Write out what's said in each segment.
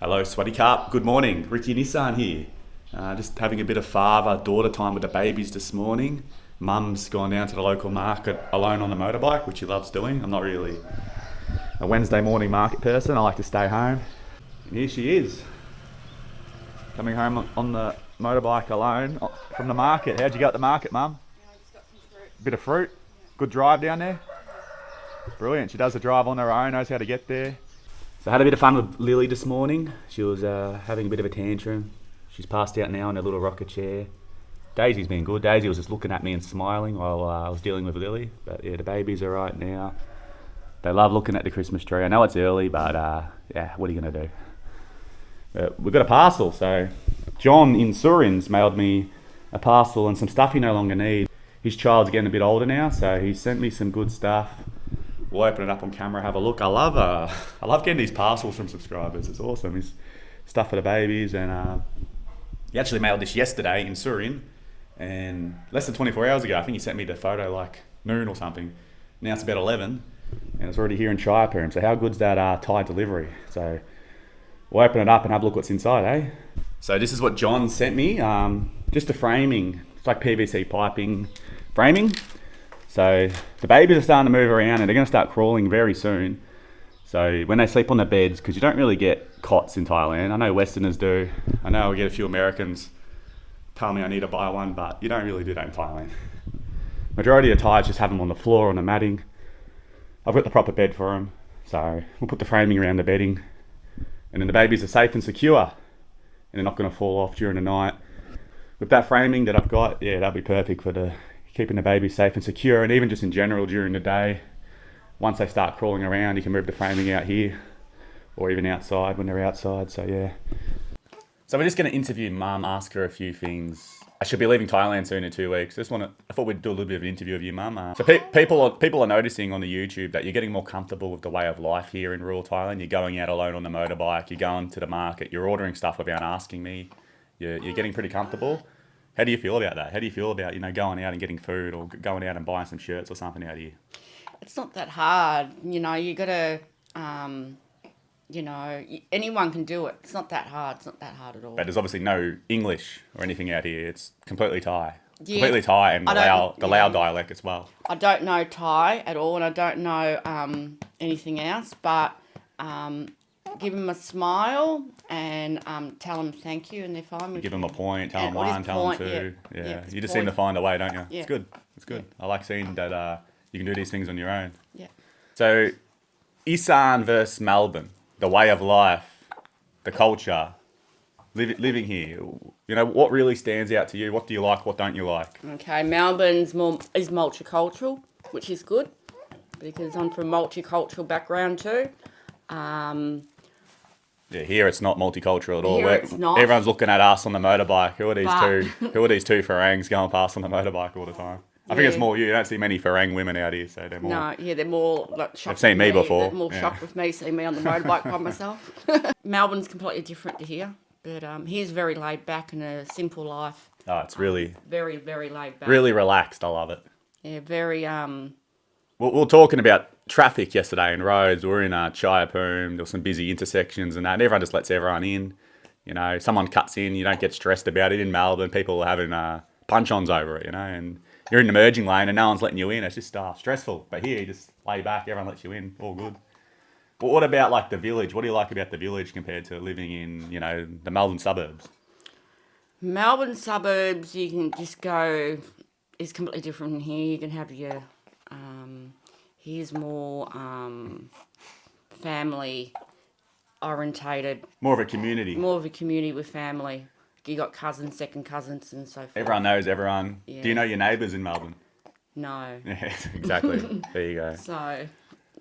Hello, Swaddy Carp. Good morning. Ricky and Isaan here. Just having a bit of father-daughter time with the babies this morning. Mum's gone down to the local market alone on the motorbike, which she loves doing. I'm not really a Wednesday morning market person. I like to stay home. And here she is, coming home on the motorbike alone from the market. How'd you go at the market, Mum? Yeah, I just got some fruit. Bit of fruit. Good drive down there. Brilliant. She does the drive on her own, knows how to get there. So I had a bit of fun with Lily this morning. She was having a bit of a tantrum. She's passed out now in her little rocker chair. Daisy's been good. Daisy was just looking at me and smiling while I was dealing with Lily. But yeah, the babies are right now. They love looking at the Christmas tree. I know it's early, but yeah, what are you going to do? We've got a parcel. So John in Surin's mailed me a parcel and some stuff he no longer needs. His child's getting a bit older now, so he sent me some good stuff. We'll open it up on camera, have a look. I love getting these parcels from subscribers. It's awesome. It's stuff for the babies, and he actually mailed this yesterday in Surin, and less than 24 hours ago, I think he sent me the photo like noon or something. Now it's about 11, and it's already here in Chiapoom. So how good's that Thai delivery? So we'll open it up and have a look what's inside, eh? So this is what John sent me. Just a framing. It's like PVC piping framing. So the babies are starting to move around and they're going to start crawling very soon. So when they sleep on the beds, because you don't really get cots in Thailand. I know Westerners do. I know I get a few Americans tell me I need to buy one, but you don't really do that in Thailand. Majority of Thais just have them on the floor on the matting. I've got the proper bed for them. So we'll put the framing around the bedding. And then the babies are safe and secure. And they're not going to fall off during the night. With that framing that I've got, yeah, that'll be perfect for keeping the baby safe and secure, and even just in general during the day. Once they start crawling around, you can move the framing out here or even outside when they're outside. So yeah. So we're just going to interview Mum, ask her a few things. I should be leaving Thailand soon in 2 weeks. I thought we'd do a little bit of an interview of you, Mum. So people are noticing on the YouTube that you're getting more comfortable with the way of life here in rural Thailand. You're going out alone on the motorbike. You're going to the market. You're ordering stuff without asking me. You're getting pretty comfortable. How do you feel about that? How do you feel about, going out and getting food or going out and buying some shirts or something out here? It's not that hard. You got to, anyone can do it. It's not that hard. It's not that hard at all. But there's obviously no English or anything out here. It's completely Thai. Yeah, completely Thai and the Lao dialect as well. I don't know Thai at all, and I don't know anything else, but give them a smile and tell them thank you, and they're fine with Give them a point, tell them one, tell them two. Yeah. You just seem to find a way, don't you? Yeah. It's good. It's good. Yeah. I like seeing that you can do these things on your own. Yeah. So, Isaan versus Melbourne, the way of life, the culture, living here. What really stands out to you? What do you like? What don't you like? Okay, Melbourne's is multicultural, which is good because I'm from a multicultural background too. Yeah, here it's not multicultural at all. Here it's not. Everyone's looking at us on the motorbike. Who are these two? Who are these two Farangs going past on the motorbike all the time? I think it's more you. You don't see many Farang women out here, so they're more. No, yeah, they're more like shocked. They've seen me before. They're more shocked with me seeing me on the motorbike by myself. Melbourne's completely different to here, but here's very laid back and a simple life. Oh, it's really very, very laid back. Really relaxed. I love it. Yeah, very We were talking about traffic yesterday in roads. We were in Chiapoom. There were some busy intersections and that. And everyone just lets everyone in. Someone cuts in. You don't get stressed about it. In Melbourne, people are having punch-ons over it, and you're in the merging lane and no one's letting you in. It's just stressful. But here, you just lay back. Everyone lets you in. All good. But what about like the village? What do you like about the village compared to living in, the Melbourne suburbs? Melbourne suburbs, you can just go, is completely different from here. You can have your... here's more family orientated. More of a community. More of a community with family. You got cousins, second cousins, and so forth. Everyone knows everyone. Yeah. Do you know your neighbours in Melbourne? No. Yeah, exactly. There you go. So,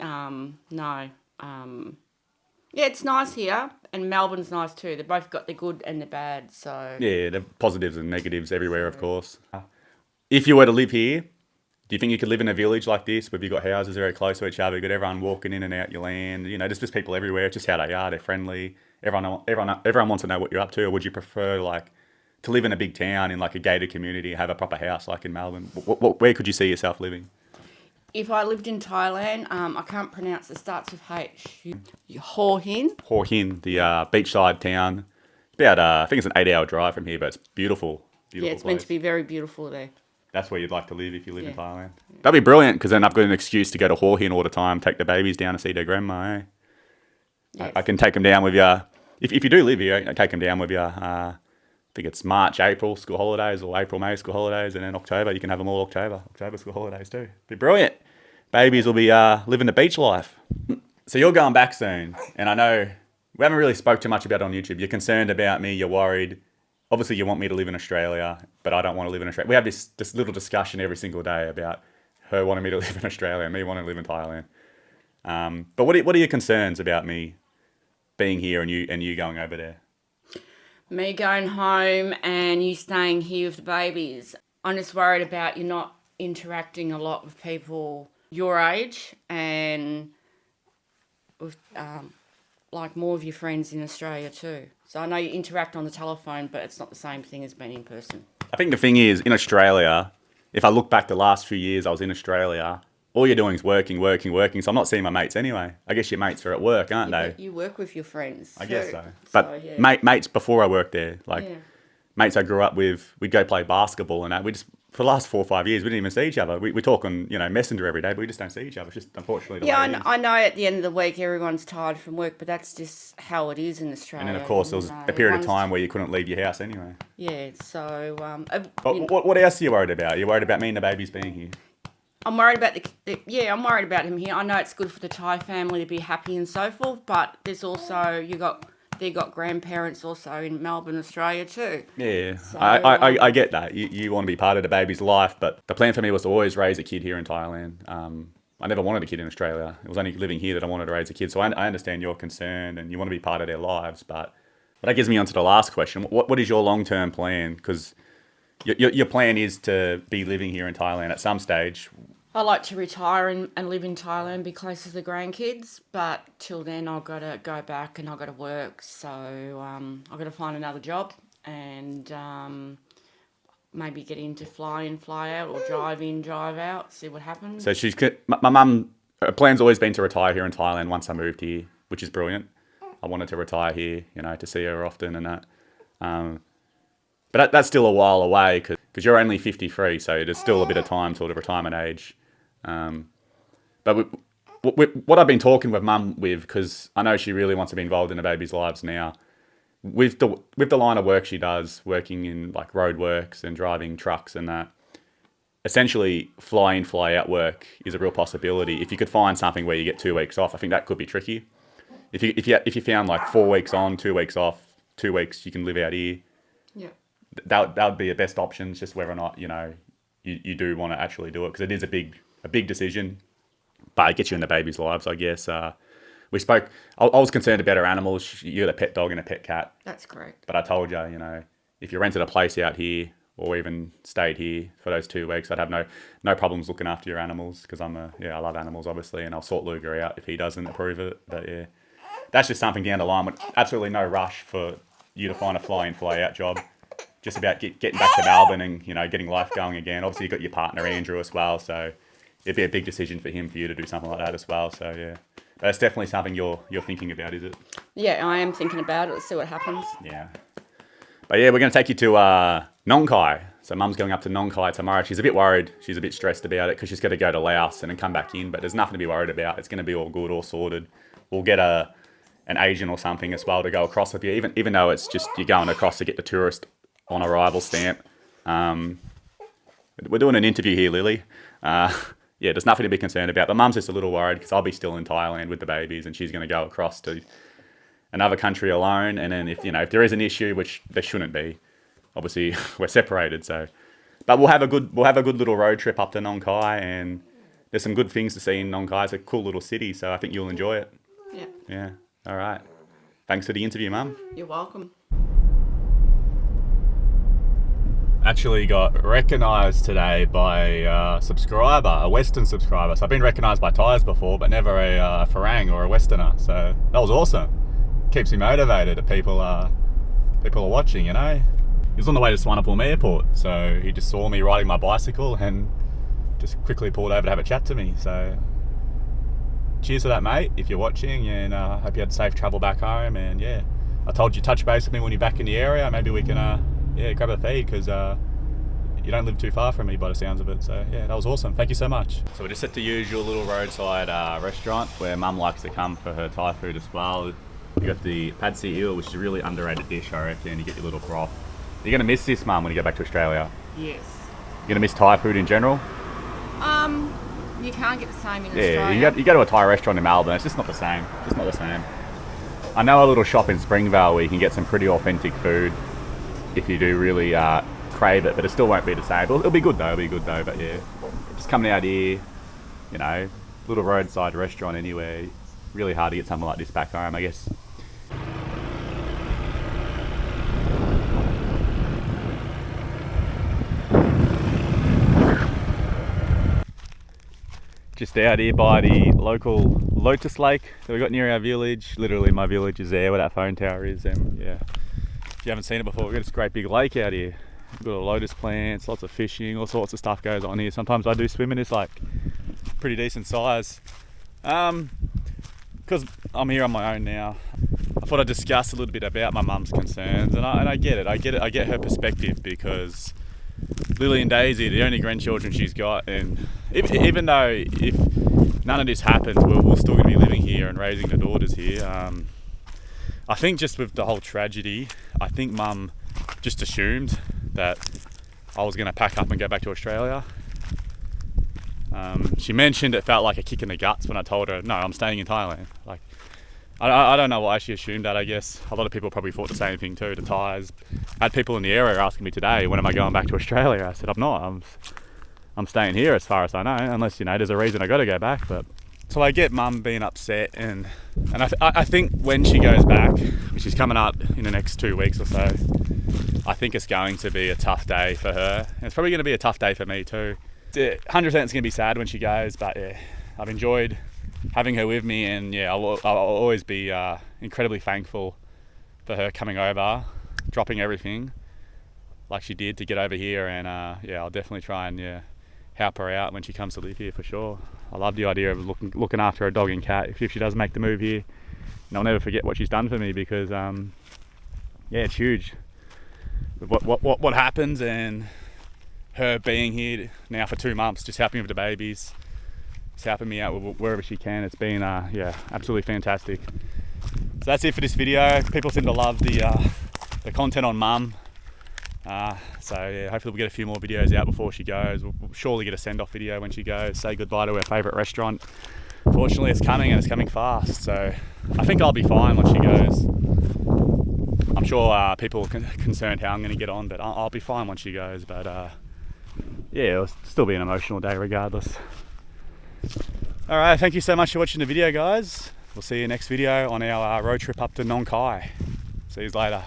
no. Yeah, it's nice here, and Melbourne's nice too. They've both got the good and the bad, so... Yeah, the positives and negatives everywhere, of course. If you were to live here, do you think you could live in a village like this, where you've got houses very close to each other, you've got everyone walking in and out your land, there's just people everywhere, it's just how they are, they're friendly, everyone wants to know what you're up to, or would you prefer, to live in a big town, in, a gated community, have a proper house, like in Melbourne? Where could you see yourself living? If I lived in Thailand, I can't pronounce it. Starts with H. Hor Hin. Hor Hin, the beachside town. About I think it's an 8-hour drive from here, but it's beautiful. Yeah, it's meant to be very beautiful there. That's where you'd like to live if you live in Thailand. That'd be brilliant, because then I've got an excuse to go to Hor Hin all the time, take the babies down to see their grandma. Eh? Yes. I can take them down with you. If you do live here, I take them down with you. I think it's March, April school holidays, or April, May school holidays, and then October. You can have them all October school holidays too. Be brilliant. Babies will be living the beach life. So you're going back soon, and I know we haven't really spoke too much about it on YouTube. You're concerned about me. You're worried. Obviously, you want me to live in Australia, but I don't want to live in Australia. We have this little discussion every single day about her wanting me to live in Australia and me wanting to live in Thailand. But what are your concerns about me being here and you going over there? Me going home and you staying here with the babies. I'm just worried about you not interacting a lot with people your age and with like more of your friends in Australia too. So I know you interact on the telephone, but it's not the same thing as being in person. I think the thing is, in Australia, if I look back the last few years I was in Australia, all you're doing is working. So I'm not seeing my mates anyway. I guess your mates are at work, aren't they? You work with your friends. I guess so. But mates before I worked there, mates I grew up with, we'd go play basketball and that. We just, for the last 4 or 5 years, we didn't even see each other. We talk on, Messenger every day, but we just don't see each other. It's just, unfortunately, the way it is. I know at the end of the week everyone's tired from work, but that's just how it is in Australia. And then, of course, there was a period of time where you couldn't leave your house anyway. Yeah, so... But what else are you worried about? Are you worried about me and the babies being here? I'm worried about I'm worried about him here. I know it's good for the Thai family to be happy and so forth, but there's also, they got grandparents also in Melbourne, Australia too. Yeah, so, I get that. You want to be part of the baby's life, but the plan for me was to always raise a kid here in Thailand. I never wanted a kid in Australia. It was only living here that I wanted to raise a kid. So I understand your concern and you want to be part of their lives. But that gives me on to the last question. What is your long-term plan? Because your plan is to be living here in Thailand at some stage. I like to retire and live in Thailand, be close to the grandkids, but till then I've got to go back and I've got to work. So I've got to find another job and maybe get into fly in, fly out, or drive in, drive out, see what happens. So my mum, her plan's always been to retire here in Thailand once I moved here, which is brilliant. I wanted to retire here, to see her often and that. But that's still a while away because you're only 53, so there's still a bit of time till the retirement age. But what I've been talking with Mum because I know she really wants to be involved in the baby's lives now, with the line of work she does, working in like road works and driving trucks and that, essentially fly in, fly out work is a real possibility. If you could find something where you get 2 weeks off, I think that could be tricky. If you found like 4 weeks on, 2 weeks off, 2 weeks you can live out here. Yeah. That would be the best option. Just whether or not you do want to actually do it, because it is a big decision, but it gets you in the baby's lives, I guess. We spoke. I was concerned about her animals. You got a pet dog and a pet cat. That's correct. But I told you, if you rented a place out here or even stayed here for those 2 weeks, I'd have no problems looking after your animals, because I love animals obviously, and I'll sort Luger out if he doesn't approve it. But yeah, that's just something down the line. With absolutely no rush for you to find a fly in, fly out job. Just about getting back to Melbourne and getting life going again. Obviously, you've got your partner Andrew as well, so it'd be a big decision for him for you to do something like that as well. So yeah, but it's definitely something you're thinking about, is it? Yeah, I am thinking about it. Let's see what happens. Yeah, but yeah, we're going to take you to Nong Khai. So Mum's going up to Nong Khai tomorrow. She's a bit worried. She's a bit stressed about it because she's got to go to Laos and then come back in. But there's nothing to be worried about. It's going to be all good, all sorted. We'll get an agent or something as well to go across with you, even though it's just you're going across to get the tourist on arrival stamp. We're doing an interview here, Lily. There's nothing to be concerned about. But Mum's just a little worried because I'll be still in Thailand with the babies, and she's going to go across to another country alone. And then if there is an issue, which there shouldn't be, obviously we're separated. So, but we'll have a good little road trip up to Nong Khai, and there's some good things to see in Nong Khai. It's a cool little city, so I think you'll enjoy it. Yeah. Yeah. All right. Thanks for the interview, Mum. You're welcome. Actually got recognised today by a subscriber, a Western subscriber. So I've been recognised by Thais before, but never a Farang or a Westerner. So that was awesome. Keeps me motivated that people are watching, He was on the way to Swanepoel Airport, so he just saw me riding my bicycle and just quickly pulled over to have a chat to me. So cheers for that, mate, if you're watching, and hope you had safe travel back home. And yeah, I told you touch base with me when you're back in the area. Maybe we can grab a feed, because you don't live too far from me by the sounds of it. So yeah, that was awesome. Thank you so much. So we're just at the usual little roadside restaurant where Mum likes to come for her Thai food as well. You got the pad see ew, which is a really underrated dish, I reckon. You get your little broth. You're gonna miss this, Mum, when you go back to Australia. Yes. You're gonna miss Thai food in general. You can't get the same in Australia. Yeah, you go to a Thai restaurant in Melbourne, it's just not the same. Just not the same. I know a little shop in Springvale where you can get some pretty authentic food if you do really crave it, but it still won't be the same. It'll be good though, but yeah. Just coming out here, you know, little roadside restaurant anywhere, really hard to get something like this back home, I guess. Just out here by the local lotus lake that we got near our village. Literally my village is there where that phone tower is, and yeah, if you haven't seen it before, we've got this great big lake out here. We've got lotus plants, lots of fishing, all sorts of stuff goes on here. Sometimes I do swim in this lake, pretty decent size. Because I'm here on my own now, I thought I'd discuss a little bit about my mum's concerns, and I get it, I get her perspective, because Lily and Daisy are the only grandchildren she's got, and even though if none of this happens, we're still going to be living here and raising the daughters here. I think just with the whole tragedy, I think Mum just assumed that I was going to pack up and go back to Australia. She mentioned it felt like a kick in the guts when I told her, no, I'm staying in Thailand. Like, I don't know why she assumed that. I guess a lot of people probably thought the same thing too, the Thais. I had people in the area asking me today, when am I going back to Australia? I said, I'm not. I'm staying here as far as I know, unless, you know, there's a reason I got to go back. But so I get Mum being upset, and I think when she goes back, which is coming up in the next 2 weeks or so, I think it's going to be a tough day for her. And it's probably going to be a tough day for me too. 100% it's going to be sad when she goes, but yeah, I've enjoyed having her with me, and yeah, I'll always be incredibly thankful for her coming over, dropping everything like she did to get over here. And yeah, I'll definitely try and help her out when she comes to live here for sure. I love the idea of looking after a dog and cat if she does make the move here, and I'll never forget what she's done for me, because yeah, it's huge what happens, and her being here now for 2 months, just helping with the babies, just helping me out wherever she can. It's been yeah, absolutely fantastic. So that's it for this video. People seem to love the content on Mum. So yeah, hopefully we'll get a few more videos out before she goes. We'll surely get a send-off video when she goes, say goodbye to her favourite restaurant. Fortunately it's coming, and it's coming fast, so I think I'll be fine when she goes. I'm sure people are concerned how I'm going to get on, but I'll be fine when she goes. But yeah, it'll still be an emotional day regardless. Alright, thank you so much for watching the video, guys. We'll see you next video on our road trip up to Nong Khai. See you later.